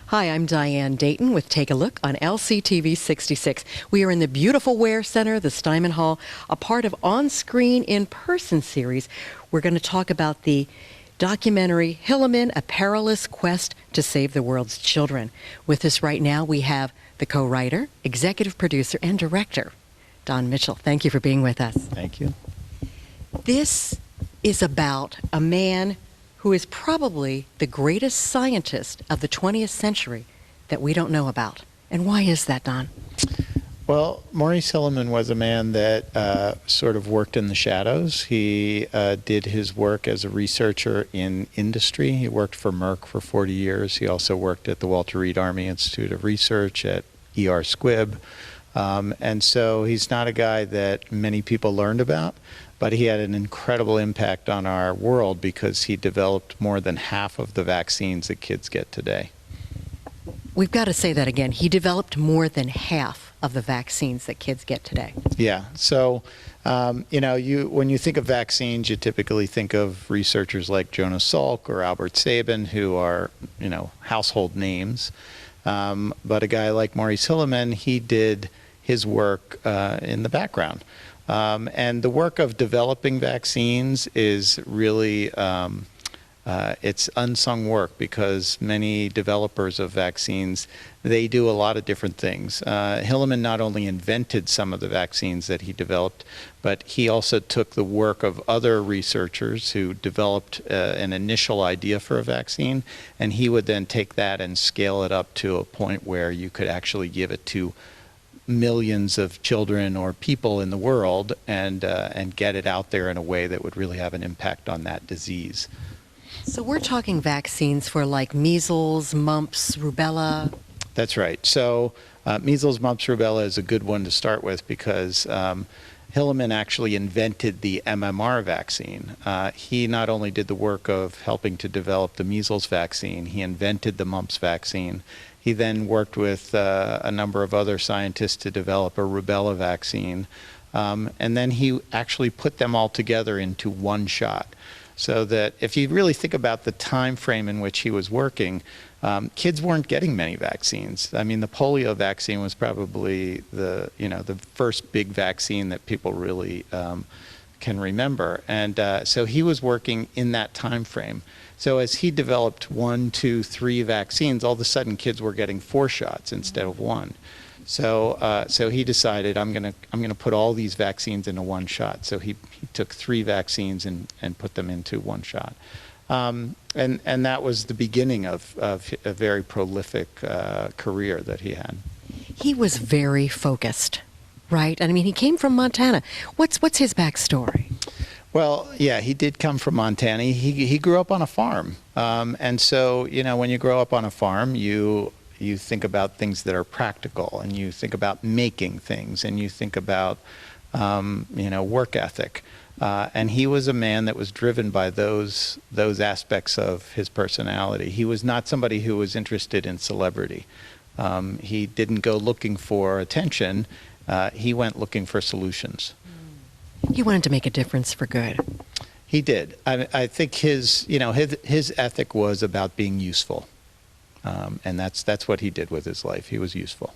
Hi, I'm Diane Dayton with Take a Look on LCTV 66. We are in the beautiful Ware Center, the Steinman Hall, a part of On Screen In Person series. We're going to talk about the documentary Hilleman, A Perilous Quest to Save the World's Children. With us right now, we have the co-writer, executive producer, and director, Don Mitchell. Thank you for being with us. Thank you. This is about a man who is probably the greatest scientist of the 20th century that we don't know about. And why is that, Don? Well, Maurice Hilleman was a man that sort of worked in the shadows. He did his work as a researcher in industry. He worked for Merck for 40 years. He also worked at the Walter Reed Army Institute of Research, at ER Squibb. And so he's not a guy that many people learned about, but he had an incredible impact on our world because he developed more than half of the vaccines that kids get today. We've got to say that again. He developed more than half of the vaccines that kids get today. Yeah. So, when you think of vaccines, you typically think of researchers like Jonas Salk or Albert Sabin, who are, household names. But a guy like Maurice Hilleman, he did his work in the background. And the work of developing vaccines is really, it's unsung work because many developers of vaccines, they do a lot of different things. Hilleman not only invented some of the vaccines that he developed, but he also took the work of other researchers who developed an initial idea for a vaccine, and he would then take that and scale it up to a point where you could actually give it to millions of children or people in the world and get it out there in a way that would really have an impact on that disease. So we're talking vaccines for like measles, mumps, rubella. That's right. So measles, mumps, rubella is a good one to start with because Hilleman actually invented the MMR vaccine. He not only did the work of helping to develop the measles vaccine, he invented the mumps vaccine. He then worked with a number of other scientists to develop a rubella vaccine. And then he actually put them all together into one shot. So that if you really think about the time frame in which he was working, kids weren't getting many vaccines. I mean, the polio vaccine was probably the first big vaccine that people really can remember. And so he was working in that time frame. So as he developed 1, 2, 3 vaccines, all of a sudden kids were getting 4 shots instead of 1. So he decided, I'm gonna put all these vaccines into one shot. So he took 3 vaccines and put them into one shot. And that was the beginning of a very prolific career that he had. He was very focused, right? I mean, he came from Montana. What's his backstory? Well, yeah, he did come from Montana. He grew up on a farm. And so, when you grow up on a farm, you think about things that are practical, and you think about making things, and you think about, work ethic. And he was a man that was driven by those aspects of his personality. He was not somebody who was interested in celebrity. He didn't go looking for attention. He went looking for solutions. He wanted to make a difference for good. He did. I think his ethic was about being useful. And that's what he did with his life. He was useful.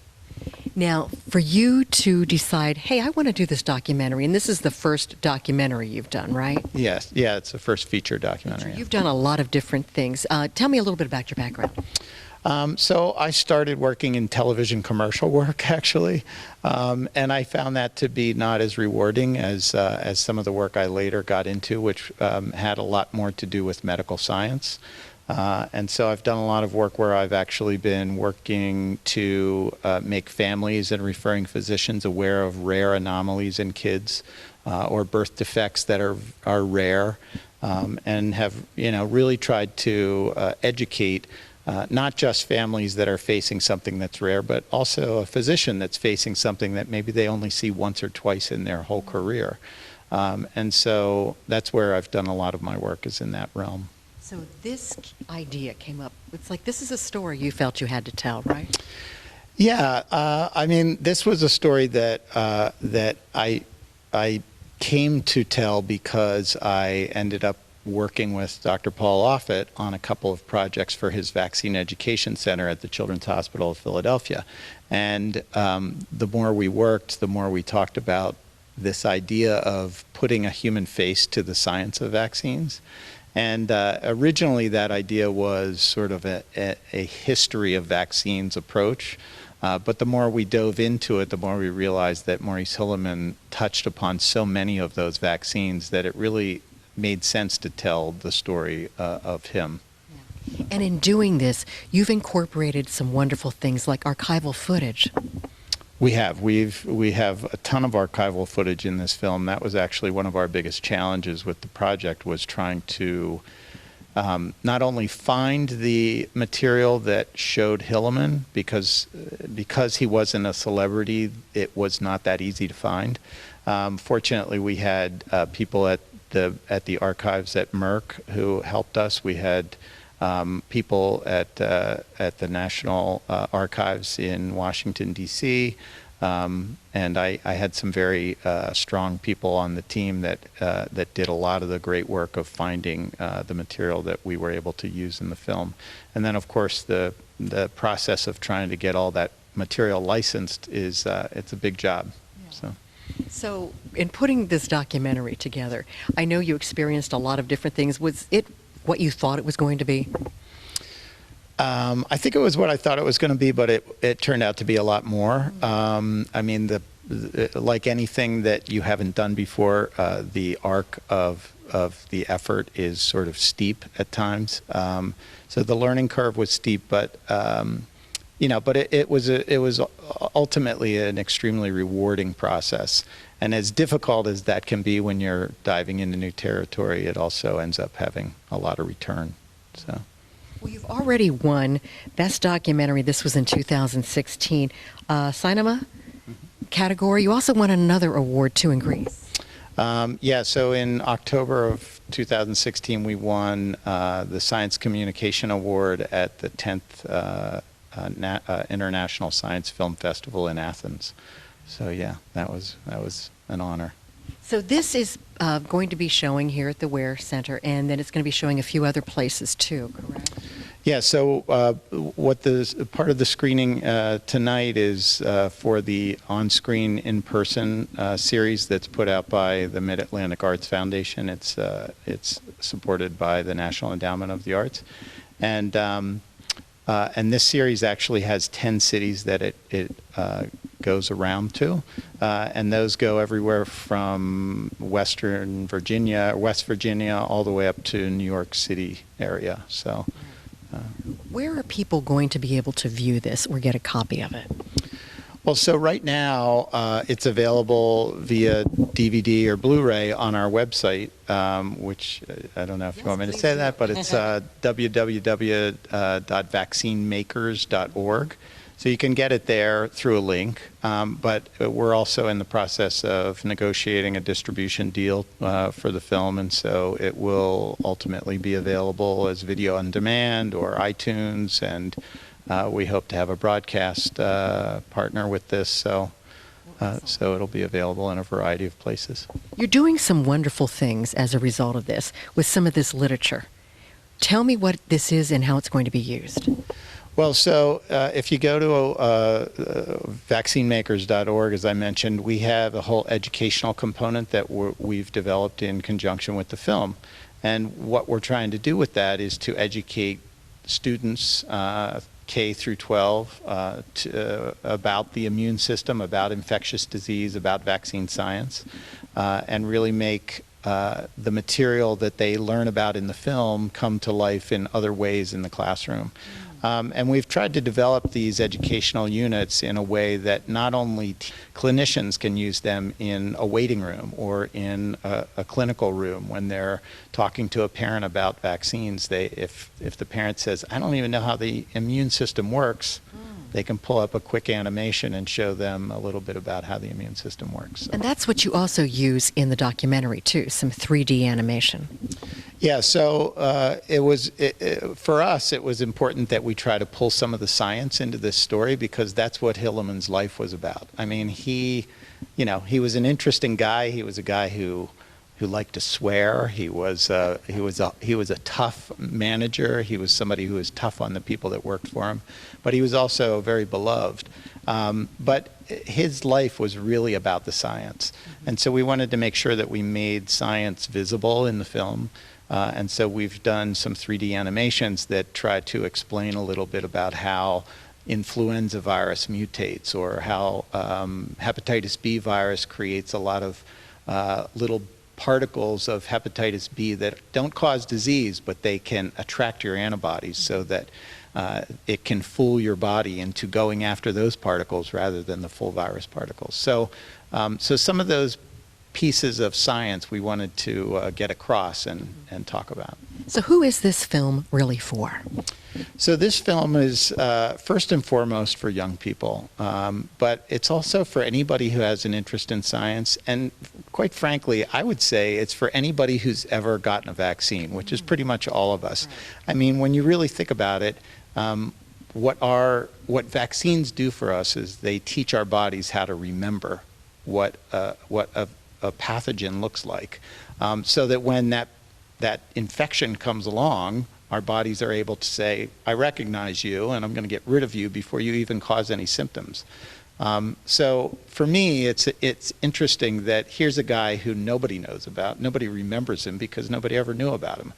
Now, for you to decide, hey, I want to do this documentary, and this is the first documentary you've done, right? Yes. Yeah, it's the first feature documentary. You've done a lot of different things. Tell me a little bit about your background. So I started working in television commercial work, actually, and I found that to be not as rewarding as some of the work I later got into, which had a lot more to do with medical science. And so I've done a lot of work where I've actually been working to make families and referring physicians aware of rare anomalies in kids or birth defects that are rare, and have really tried to educate not just families that are facing something that's rare, but also a physician that's facing something that maybe they only see once or twice in their whole career. And so that's where I've done a lot of my work, is in that realm. So this idea came up. It's like, this is a story you felt you had to tell, right? Yeah, I mean, this was a story that I came to tell because I ended up working with Dr. Paul Offit on a couple of projects for his vaccine education center at the Children's Hospital of Philadelphia. And the more we worked, the more we talked about this idea of putting a human face to the science of vaccines. And originally that idea was sort of a history of vaccines approach. But the more we dove into it, the more we realized that Maurice Hilleman touched upon so many of those vaccines that it really made sense to tell the story of him. And in doing this, you've incorporated some wonderful things like archival footage. We have. We have a ton of archival footage in this film. That was actually one of our biggest challenges with the project, was trying to not only find the material that showed Hilleman, because he wasn't a celebrity, it was not that easy to find. Fortunately, we had people at the archives at Merck who helped us. We had people at the National Archives in Washington, D.C., and I had some very strong people on the team that did a lot of the great work of finding the material that we were able to use in the film. And then, of course, the process of trying to get all that material licensed is it's a big job. Yeah. So in putting this documentary together, I know you experienced a lot of different things. Was it what you thought it was going to be? I think it was what I thought it was going to be, but it turned out to be a lot more. I mean, like anything that you haven't done before, the arc of the effort is sort of steep at times. So the learning curve was steep, but it was ultimately an extremely rewarding process. And as difficult as that can be when you're diving into new territory, it also ends up having a lot of return. So. Well, you've already won Best Documentary. This was in 2016. Cinema category. You also won another award, too, in Greece. So in October of 2016, we won the Science Communication Award at the 10th International Science Film Festival in Athens. So yeah, that was an honor. So this is going to be showing here at the Ware Center, and then it's going to be showing a few other places too, correct? Yeah, so what the part of the screening tonight is for the on-screen in-person series that's put out by the Mid-Atlantic Arts Foundation. It's supported by the National Endowment of the Arts, and this series actually has 10 cities that it goes around to, and those go everywhere from West Virginia, all the way up to New York City area. So. Where are people going to be able to view this or get a copy of it? Well, so right now it's available via DVD or Blu-ray on our website, which I don't know if you want me to say that, but it's www.vaccinemakers.org. So you can get it there through a link, but we're also in the process of negotiating a distribution deal for the film, and so it will ultimately be available as video on demand or iTunes, and we hope to have a broadcast partner with this, so it'll be available in a variety of places. You're doing some wonderful things as a result of this with some of this literature. Tell me what this is and how it's going to be used. Well, so if you go to vaccinemakers.org, as I mentioned, we have a whole educational component that we've developed in conjunction with the film. And what we're trying to do with that is to educate students K through 12 about the immune system, about infectious disease, about vaccine science, and really make the material that they learn about in the film come to life in other ways in the classroom. And we've tried to develop these educational units in a way that not only clinicians can use them in a waiting room or in a clinical room when they're talking to a parent about vaccines. If the parent says, I don't even know how the immune system works, they can pull up a quick animation and show them a little bit about how the immune system works. So. And that's what you also use in the documentary, too, some 3D animation. Yeah, so for us, it was important that we try to pull some of the science into this story because that's what Hilleman's life was about. I mean, he was an interesting guy. He was a guy who who liked to swear. He was a tough manager. He was somebody who was tough on the people that worked for him, but he was also very beloved. But his life was really about the science, and so we wanted to make sure that we made science visible in the film. And so we've done some 3D animations that try to explain a little bit about how influenza virus mutates, or how hepatitis B virus creates a lot of little particles of hepatitis B that don't cause disease, but they can attract your antibodies so that it can fool your body into going after those particles rather than the full virus particles. So, so some of those pieces of science we wanted to get across and talk about. So who is this film really for? So this film is first and foremost for young people, but it's also for anybody who has an interest in science, and quite frankly, I would say it's for anybody who's ever gotten a vaccine, which is pretty much all of us. I mean, when you really think about it, what vaccines do for us is they teach our bodies how to remember what a pathogen looks like, so that when that infection comes along, our bodies are able to say, I recognize you, and I'm going to get rid of you before you even cause any symptoms. So for me, it's interesting that here's a guy who nobody knows about. Nobody remembers him because nobody ever knew about him.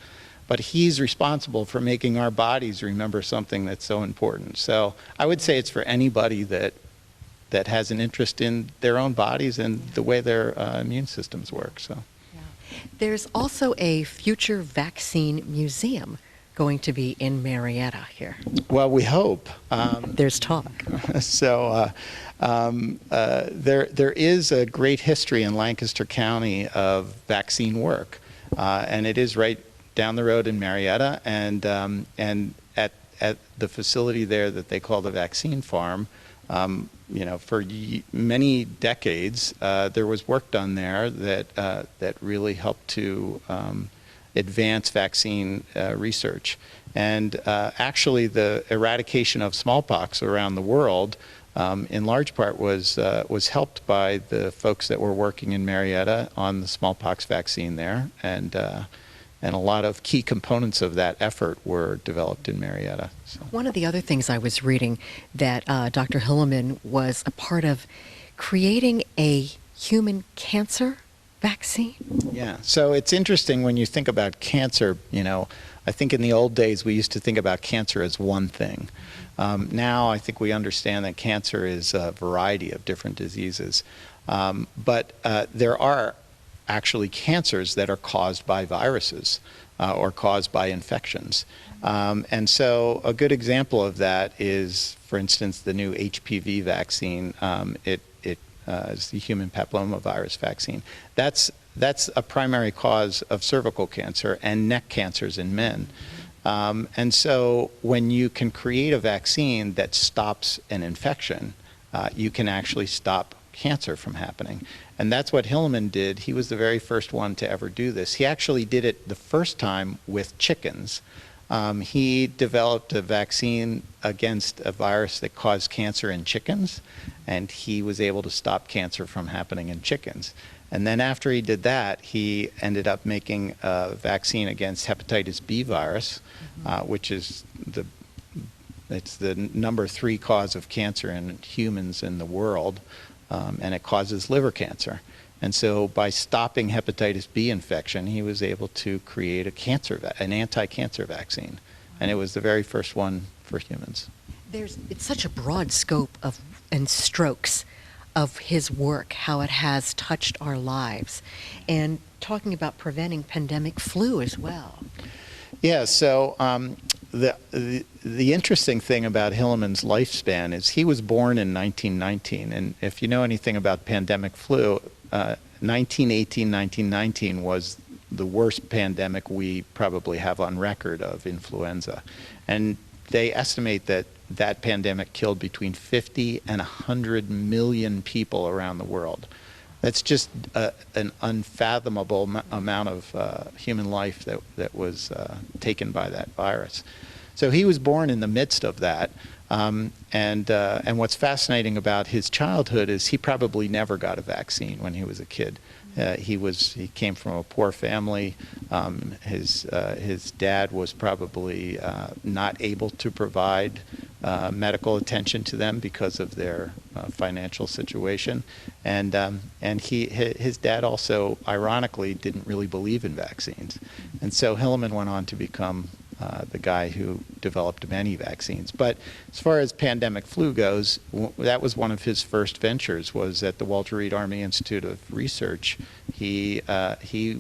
But he's responsible for making our bodies remember something that's so important. So I would say it's for anybody that has an interest in their own bodies and the way their immune systems work. So, there's also a future vaccine museum going to be in Marietta here. Well, we hope. There's talk. So there is a great history in Lancaster County of vaccine work, and it is right down the road in Marietta, and at the facility there that they call the Vaccine Farm. You know, for many decades, there was work done there that really helped to advance vaccine research. And actually, the eradication of smallpox around the world, in large part, was helped by the folks that were working in Marietta on the smallpox vaccine there, and a lot of key components of that effort were developed in Marietta. So. One of the other things I was reading that Dr. Hilleman was a part of creating a human cancer vaccine. Yeah, so it's interesting when you think about cancer. You know, I think in the old days we used to think about cancer as one thing. Now I think we understand that cancer is a variety of different diseases. But there are actually cancers that are caused by viruses or caused by infections. And so a good example of that is, for instance, the new HPV vaccine. It is the human papillomavirus vaccine. That's a primary cause of cervical cancer and neck cancers in men. And so when you can create a vaccine that stops an infection, you can actually stop cancer from happening. And that's what Hilleman did. He was the very first one to ever do this. He actually did it the first time with chickens. He developed a vaccine against a virus that caused cancer in chickens, and he was able to stop cancer from happening in chickens. And then after he did that, he ended up making a vaccine against hepatitis B virus, which is it's the number 3 cause of cancer in humans in the world. And it causes liver cancer. And so by stopping hepatitis B infection, he was able to create an anti-cancer vaccine. And it was the very first one for humans. It's such a broad scope and strokes of his work, how it has touched our lives. And talking about preventing pandemic flu as well. Yeah, so the interesting thing about Hilleman's lifespan is he was born in 1919, and if you know anything about pandemic flu, 1918, 1919 was the worst pandemic we probably have on record of influenza. And they estimate that that pandemic killed between 50 and 100 million people around the world. That's just an unfathomable amount of human life that was taken by that virus. So he was born in the midst of that. And what's fascinating about his childhood is he probably never got a vaccine when he was a kid. He came from a poor family. His dad was probably not able to provide medical attention to them because of their financial situation, and his dad also, ironically, didn't really believe in vaccines, and so Hilleman went on to become the guy who developed many vaccines. But as far as pandemic flu goes, that was one of his first ventures, was at the Walter Reed Army Institute of Research. He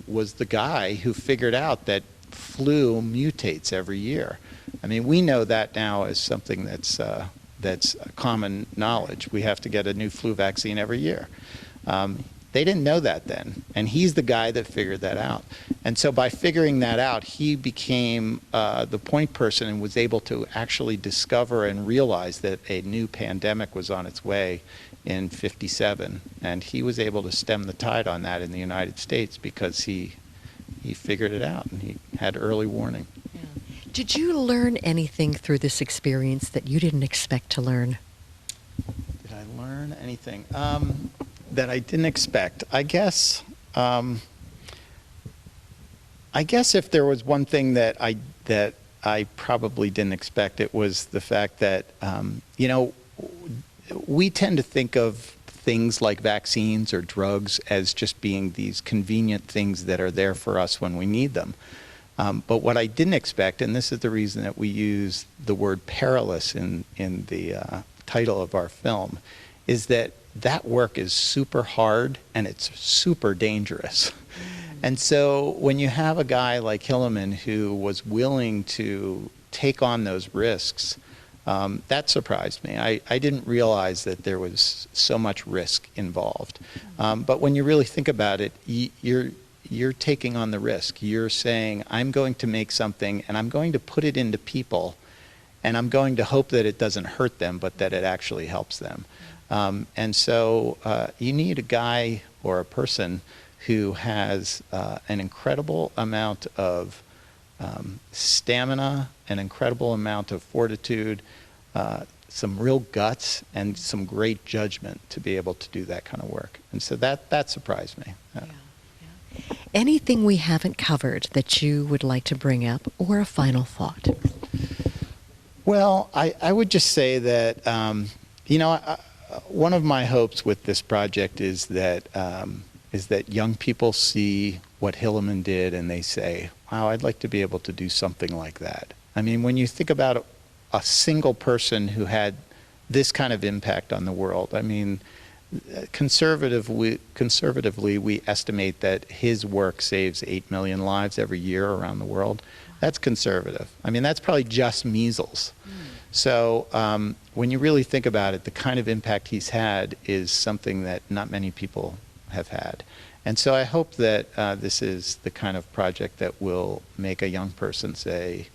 was the guy who figured out that flu mutates every year. I mean, we know that now as something that's common knowledge. We have to get a new flu vaccine every year. They didn't know that then, and he's the guy that figured that out. And so by figuring that out, he became the point person and was able to actually discover and realize that a new pandemic was on its way in '57. And he was able to stem the tide on that in the United States because he figured it out and he had early warning. Yeah. Did you learn anything through this experience that you didn't expect to learn? Did I learn anything? That I didn't expect. I guess if there was one thing that I probably didn't expect, it was the fact that we tend to think of things like vaccines or drugs as just being these convenient things that are there for us when we need them. But what I didn't expect, and this is the reason that we use the word perilous in the title of our film, is that work is super hard and it's super dangerous. And so when you have a guy like Hilleman who was willing to take on those risks, that surprised me. I didn't realize that there was so much risk involved. But when you really think about it, you're taking on the risk. You're saying, I'm going to make something and I'm going to put it into people and I'm going to hope that it doesn't hurt them, but that it actually helps them. And so you need a guy or a person who has an incredible amount of stamina, an incredible amount of fortitude, some real guts, and some great judgment to be able to do that kind of work. And so that surprised me. Yeah. Anything we haven't covered that you would like to bring up, or a final thought? Well, I would just say that, one of my hopes with this project is that young people see what Hilleman did and they say, wow, I'd like to be able to do something like that. I mean, when you think about a single person who had this kind of impact on the world, I mean, conservatively, we estimate that his work saves 8 million lives every year around the world. That's conservative. I mean, that's probably just measles. So when you really think about it, the kind of impact he's had is something that not many people have had. And so I hope that this is the kind of project that will make a young person say,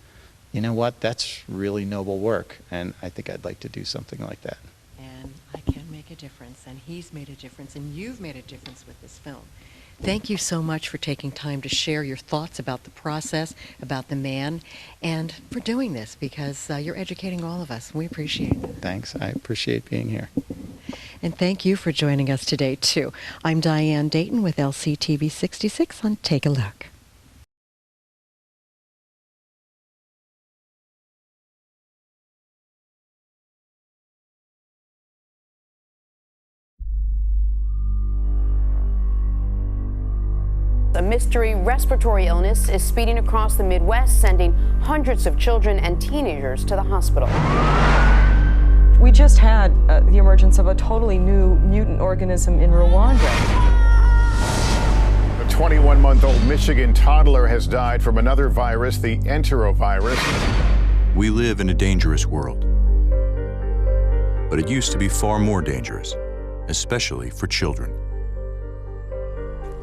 you know what, that's really noble work, and I think I'd like to do something like that. And I can make a difference, and he's made a difference, and you've made a difference with this film. Thank you so much for taking time to share your thoughts about the process, about the man, and for doing this, because you're educating all of us. We appreciate it. Thanks. I appreciate being here. And thank you for joining us today, too. I'm Diane Dayton with LCTV 66 on Take a Look. A mystery respiratory illness is speeding across the Midwest, sending hundreds of children and teenagers to the hospital. We just had the emergence of a totally new mutant organism in Rwanda. A 21-month-old Michigan toddler has died from another virus, the enterovirus. We live in a dangerous world, but it used to be far more dangerous, especially for children.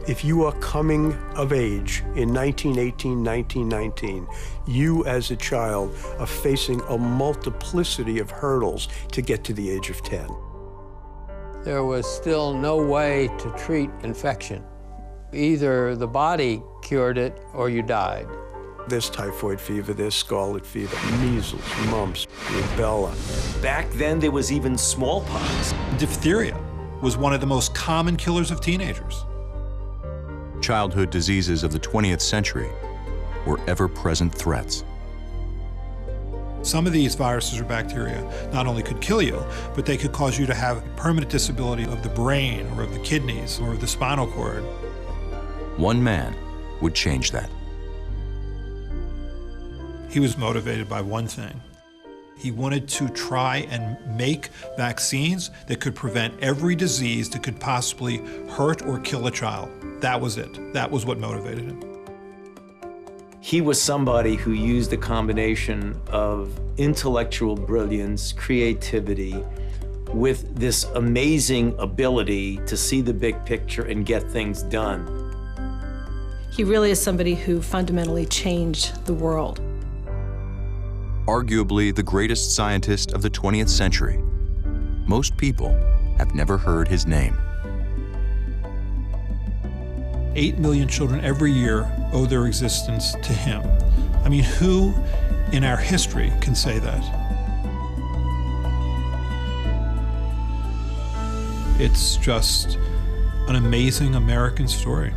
If you are coming of age in 1918, 1919, you as a child are facing a multiplicity of hurdles to get to the age of 10. There was still no way to treat infection. Either the body cured it or you died. There's typhoid fever, there's scarlet fever, measles, mumps, rubella. Back then, there was even smallpox. Diphtheria was one of the most common killers of teenagers. childhood diseases of the 20th century were ever-present threats. Some of these viruses or bacteria not only could kill you, but they could cause you to have permanent disability of the brain or of the kidneys or of the spinal cord. One man would change that. He was motivated by one thing. He wanted to try and make vaccines that could prevent every disease that could possibly hurt or kill a child. That was it. That was what motivated him. He was somebody who used a combination of intellectual brilliance, creativity, with this amazing ability to see the big picture and get things done. He really is somebody who fundamentally changed the world. Arguably the greatest scientist of the 20th century, most people have never heard his name. 8 million children every year owe their existence to him. I mean, who in our history can say that? It's just an amazing American story.